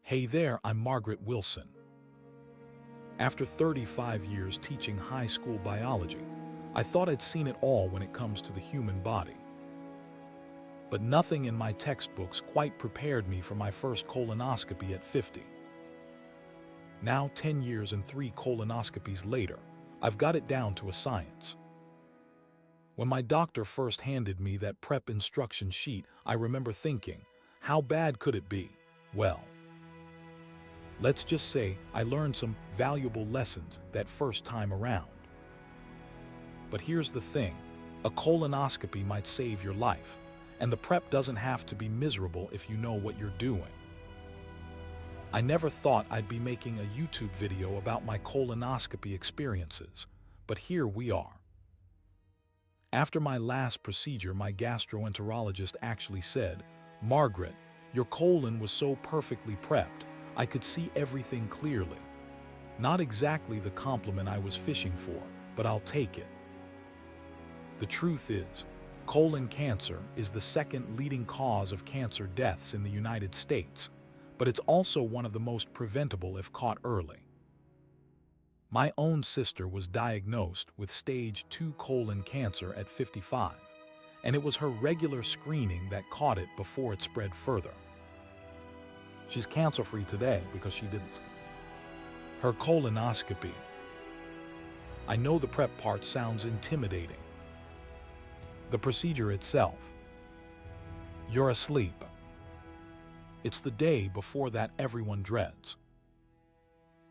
Hey there, I'm Margaret Wilson. After 35 years teaching high school biology, I thought I'd seen it all when it comes to the human body. But nothing in my textbooks quite prepared me for my first colonoscopy at 50. Now, 10 years and 3 colonoscopies later, I've got it down to a science. When my doctor first handed me that prep instruction sheet, I remember thinking, how bad could it be? Well, let's just say I learned some valuable lessons that first time around. But here's the thing, a colonoscopy might save your life, and the prep doesn't have to be miserable if you know what you're doing. I never thought I'd be making a YouTube video about my colonoscopy experiences, but here we are. After my last procedure, my gastroenterologist actually said, "Margaret, your colon was so perfectly prepped, I could see everything clearly." Not exactly the compliment I was fishing for, but I'll take it. The truth is, colon cancer is the second leading cause of cancer deaths in the United States, but it's also one of the most preventable if caught early. My own sister was diagnosed with stage 2 colon cancer at 55, and it was her regular screening that caught it before it spread further. She's cancer-free today because she didn't. Her colonoscopy. I know the prep part sounds intimidating. The procedure itself. You're asleep. It's the day before that everyone dreads.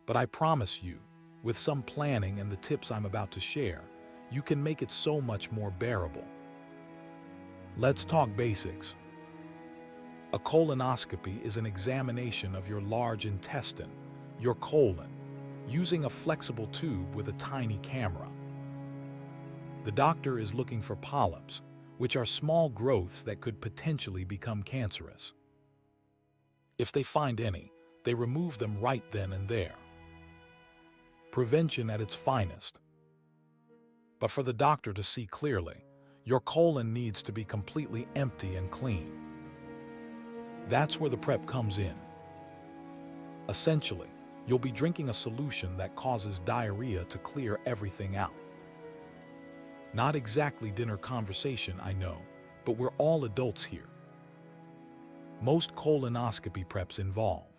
But I promise you, with some planning and the tips I'm about to share, you can make it so much more bearable. Let's talk basics. A colonoscopy is an examination of your large intestine, your colon, using a flexible tube with a tiny camera. The doctor is looking for polyps, which are small growths that could potentially become cancerous. If they find any, they remove them right then and there. Prevention at its finest. But for the doctor to see clearly, your colon needs to be completely empty and clean. That's where the prep comes in. Essentially, you'll be drinking a solution that causes diarrhea to clear everything out. Not exactly dinner conversation, I know, but we're all adults here. Most colonoscopy preps involve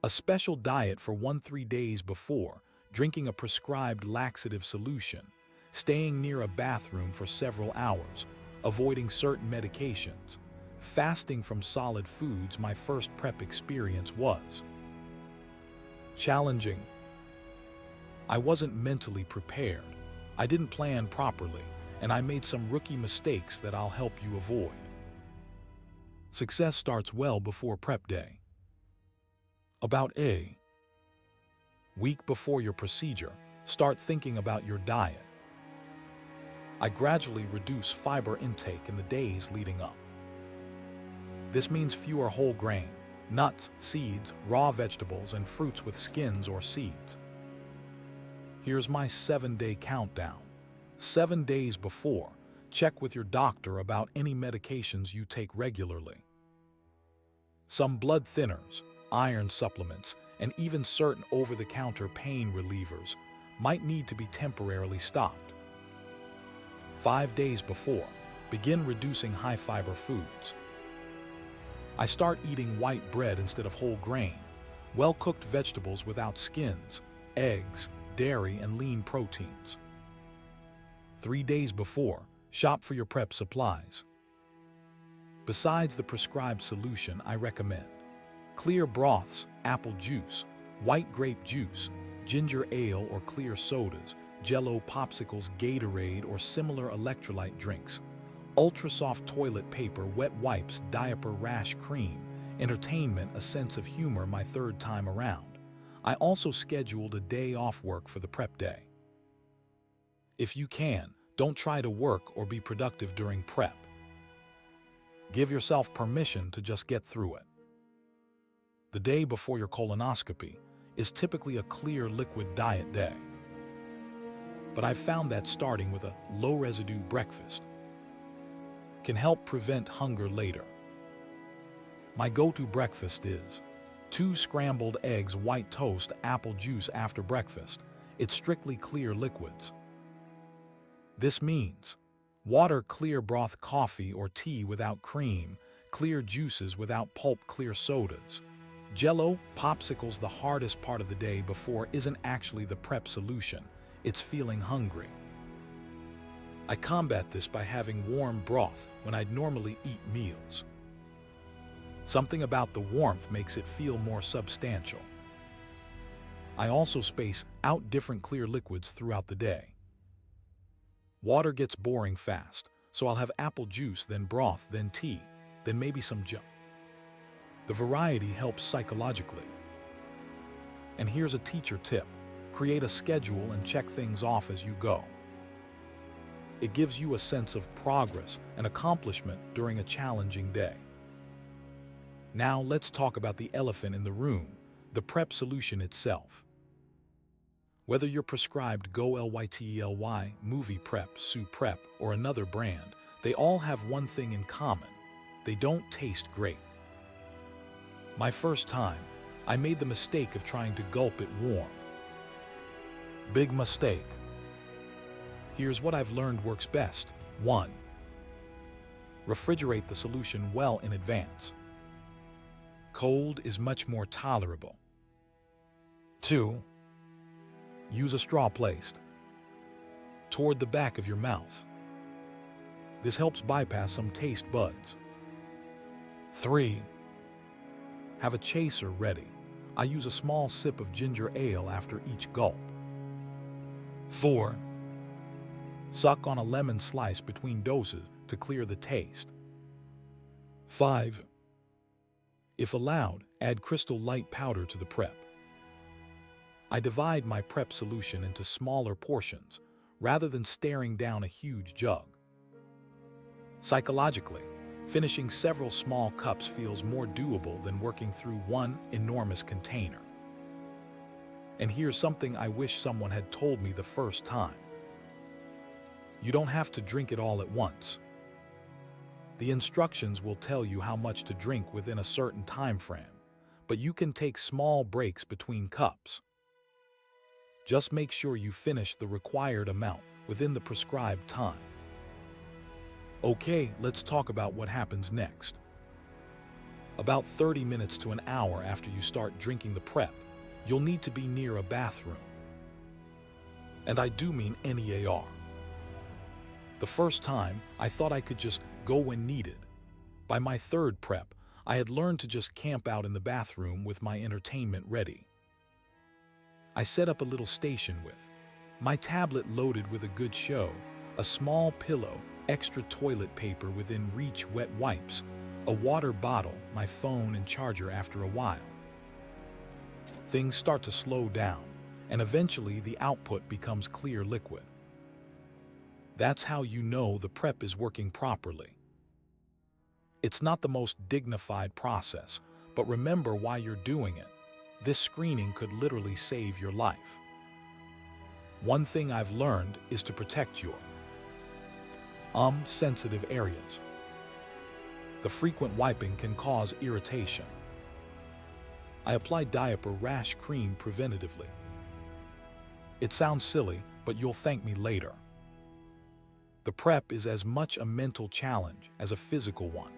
a special diet for 1-3 days before, drinking a prescribed laxative solution, staying near a bathroom for several hours, avoiding certain medications, fasting from solid foods. My first prep experience was challenging. I wasn't mentally prepared. I didn't plan properly, and I made some rookie mistakes that I'll help you avoid. Success starts well before prep day. About a week before your procedure, start thinking about your diet. I gradually reduce fiber intake in the days leading up. This means fewer whole grain, nuts, seeds, raw vegetables, and fruits with skins or seeds. Here's my 7-day countdown. 7 days before, check with your doctor about any medications you take regularly. Some blood thinners, iron supplements, and even certain over-the-counter pain relievers might need to be temporarily stopped. 5 days before, begin reducing high-fiber foods. I start eating white bread instead of whole grain, well-cooked vegetables without skins, eggs, dairy, and lean proteins. 3 days before, shop for your prep supplies. Besides the prescribed solution, I recommend clear broths, apple juice, white grape juice, ginger ale or clear sodas, Jell-O popsicles, Gatorade or similar electrolyte drinks, ultra-soft toilet paper, wet wipes, diaper rash cream, entertainment, a sense of humor. My third time around, I also scheduled a day off work for the prep day. If you can, don't try to work or be productive during prep. Give yourself permission to just get through it. The day before your colonoscopy is typically a clear liquid diet day. But I've found that starting with a low-residue breakfast can help prevent hunger later. My go-to breakfast is 2 scrambled eggs, white toast, apple juice after breakfast. It's strictly clear liquids. This means water, clear broth, coffee or tea without cream, clear juices without pulp, clear sodas. Jell-O, popsicles. The hardest part of the day before isn't actually the prep solution, it's feeling hungry. I combat this by having warm broth when I'd normally eat meals. Something about the warmth makes it feel more substantial. I also space out different clear liquids throughout the day. Water gets boring fast, so I'll have apple juice, then broth, then tea, then maybe some junk. The variety helps psychologically. And here's a teacher tip: create a schedule and check things off as you go. It gives you a sense of progress and accomplishment during a challenging day. Now let's talk about the elephant in the room, the prep solution itself. Whether you're prescribed GoLytely, Movie Prep, Sue Prep, or another brand, they all have one thing in common: they don't taste great. My first time, I made the mistake of trying to gulp it warm. Big mistake. Here's what I've learned works best. 1. Refrigerate the solution well in advance. Cold is much more tolerable. 2. Use a straw placed toward the back of your mouth. This helps bypass some taste buds. 3. Have a chaser ready. I use a small sip of ginger ale after each gulp. 4. Suck on a lemon slice between doses to clear the taste. 5. If allowed, add crystal light powder to the prep. I divide my prep solution into smaller portions rather than staring down a huge jug. Psychologically, finishing several small cups feels more doable than working through one enormous container. And here's something I wish someone had told me the first time. You don't have to drink it all at once. The instructions will tell you how much to drink within a certain time frame, but you can take small breaks between cups. Just make sure you finish the required amount within the prescribed time. Okay, let's talk about what happens next. About 30 minutes to an hour after you start drinking the prep, you'll need to be near a bathroom. And I do mean NEAR. The first time, I thought I could just go when needed. By my third prep, I had learned to just camp out in the bathroom with my entertainment ready. I set up a little station with my tablet loaded with a good show, a small pillow, extra toilet paper within reach, wet wipes, a water bottle, my phone and charger. After a while, things start to slow down, and eventually the output becomes clear liquid. That's how you know the prep is working properly. It's not the most dignified process, but remember why you're doing it. This screening could literally save your life. One thing I've learned is to protect your sensitive areas. The frequent wiping can cause irritation. I apply diaper rash cream preventatively. It sounds silly, but you'll thank me later. The prep is as much a mental challenge as a physical one.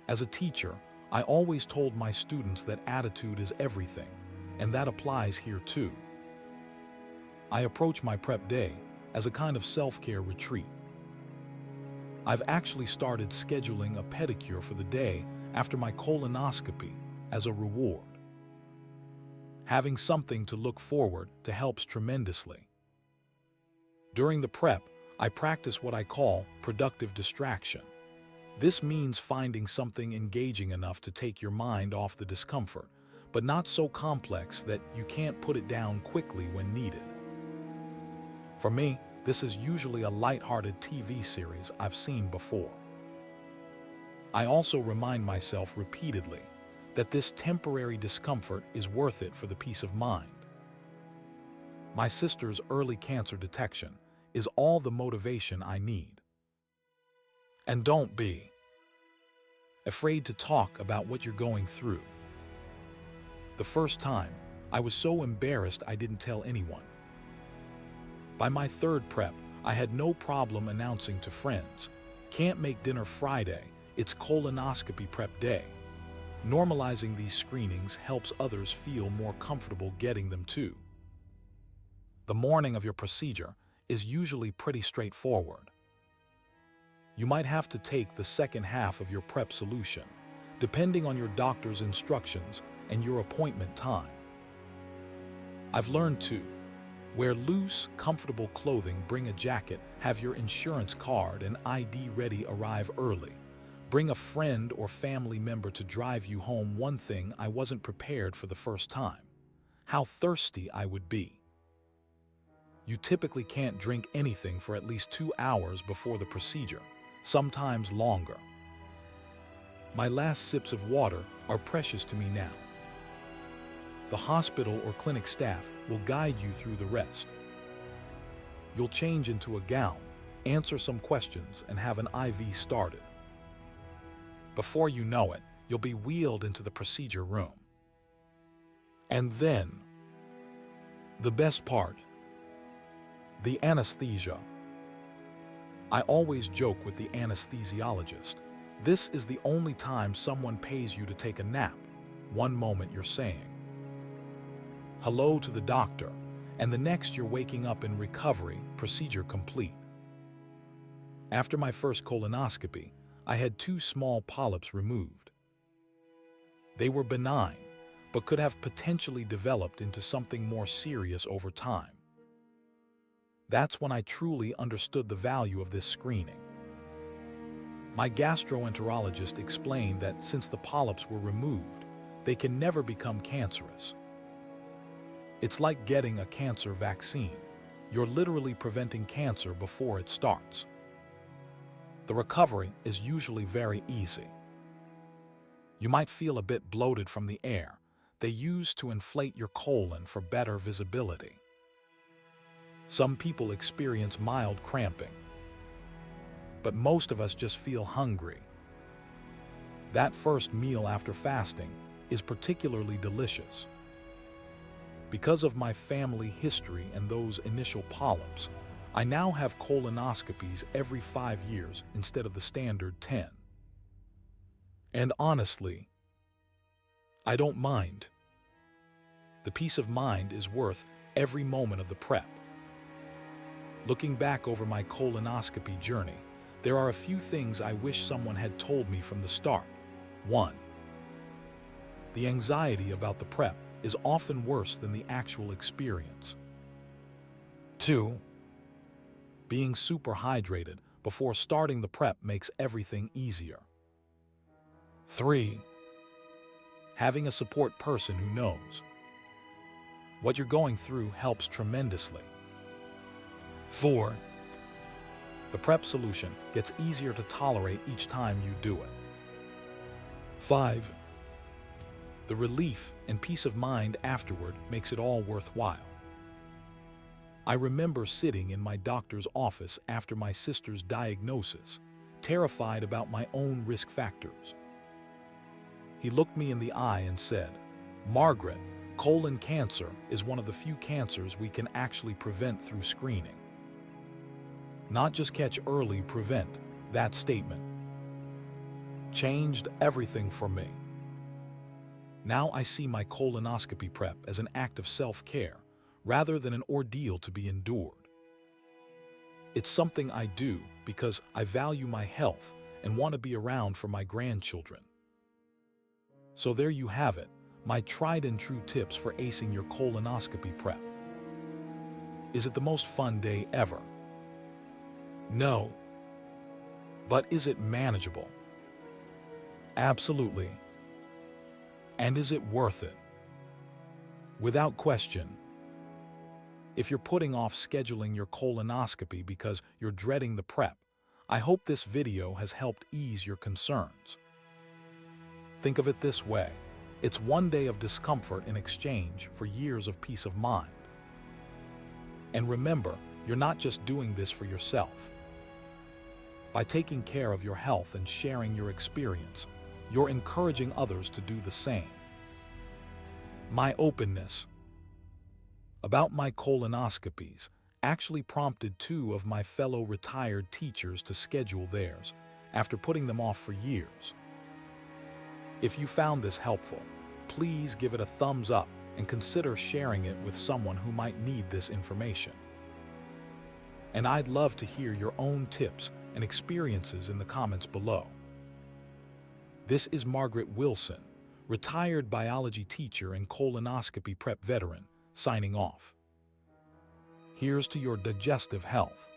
As a teacher, I always told my students that attitude is everything, and that applies here too. I approach my prep day as a kind of self-care retreat. I've actually started scheduling a pedicure for the day after my colonoscopy as a reward. Having something to look forward to helps tremendously. During the prep, I practice what I call productive distraction. This means finding something engaging enough to take your mind off the discomfort, but not so complex that you can't put it down quickly when needed. For me, this is usually a lighthearted TV series I've seen before. I also remind myself repeatedly that this temporary discomfort is worth it for the peace of mind. My sister's early cancer detection is all the motivation I need. And don't be afraid to talk about what you're going through. The first time, I was so embarrassed I didn't tell anyone. By my third prep, I had no problem announcing to friends, "Can't make dinner Friday, it's colonoscopy prep day." Normalizing these screenings helps others feel more comfortable getting them too. The morning of your procedure is usually pretty straightforward. You might have to take the second half of your prep solution, depending on your doctor's instructions and your appointment time. I've learned to wear loose, comfortable clothing, bring a jacket, have your insurance card and ID ready, arrive early. Bring a friend or family member to drive you home. One thing I wasn't prepared for the first time: how thirsty I would be. You typically can't drink anything for at least 2 hours before the procedure, sometimes longer. My last sips of water are precious to me now. The hospital or clinic staff will guide you through the rest. You'll change into a gown, answer some questions, and have an IV started. Before you know it, you'll be wheeled into the procedure room. And then, the best part: the anesthesia. I always joke with the anesthesiologist, this is the only time someone pays you to take a nap. One moment you're saying hello to the doctor, and the next you're waking up in recovery, procedure complete. After my first colonoscopy, I had 2 small polyps removed. They were benign, but could have potentially developed into something more serious over time. That's when I truly understood the value of this screening. My gastroenterologist explained that since the polyps were removed, they can never become cancerous. It's like getting a cancer vaccine. You're literally preventing cancer before it starts. The recovery is usually very easy. You might feel a bit bloated from the air they use to inflate your colon for better visibility. Some people experience mild cramping, but most of us just feel hungry. That first meal after fasting is particularly delicious. Because of my family history and those initial polyps, I now have colonoscopies every 5 years instead of the standard 10. And honestly, I don't mind. The peace of mind is worth every moment of the prep. Looking back over my colonoscopy journey, there are a few things I wish someone had told me from the start. 1. The anxiety about the prep is often worse than the actual experience. 2. Being super hydrated before starting the prep makes everything easier. 3. Having a support person who knows what you're going through helps tremendously. 4. The prep solution gets easier to tolerate each time you do it. 5. The relief and peace of mind afterward makes it all worthwhile. I remember sitting in my doctor's office after my sister's diagnosis, terrified about my own risk factors. He looked me in the eye and said, "Margaret, colon cancer is one of the few cancers we can actually prevent through screening. Not just catch early, prevent." That statement changed everything for me. Now I see my colonoscopy prep as an act of self-care rather than an ordeal to be endured. It's something I do because I value my health and want to be around for my grandchildren. So there you have it, my tried and true tips for acing your colonoscopy prep. Is it the most fun day ever? No. But is it manageable? Absolutely. And is it worth it? Without question. If you're putting off scheduling your colonoscopy because you're dreading the prep, I hope this video has helped ease your concerns. Think of it this way: it's one day of discomfort in exchange for years of peace of mind. And remember, you're not just doing this for yourself. By taking care of your health and sharing your experience, you're encouraging others to do the same. My openness about my colonoscopies actually prompted two of my fellow retired teachers to schedule theirs after putting them off for years. If you found this helpful, please give it a thumbs up and consider sharing it with someone who might need this information. And I'd love to hear your own tips and experiences in the comments below. This is Margaret Wilson, retired biology teacher and colonoscopy prep veteran, signing off. Here's to your digestive health.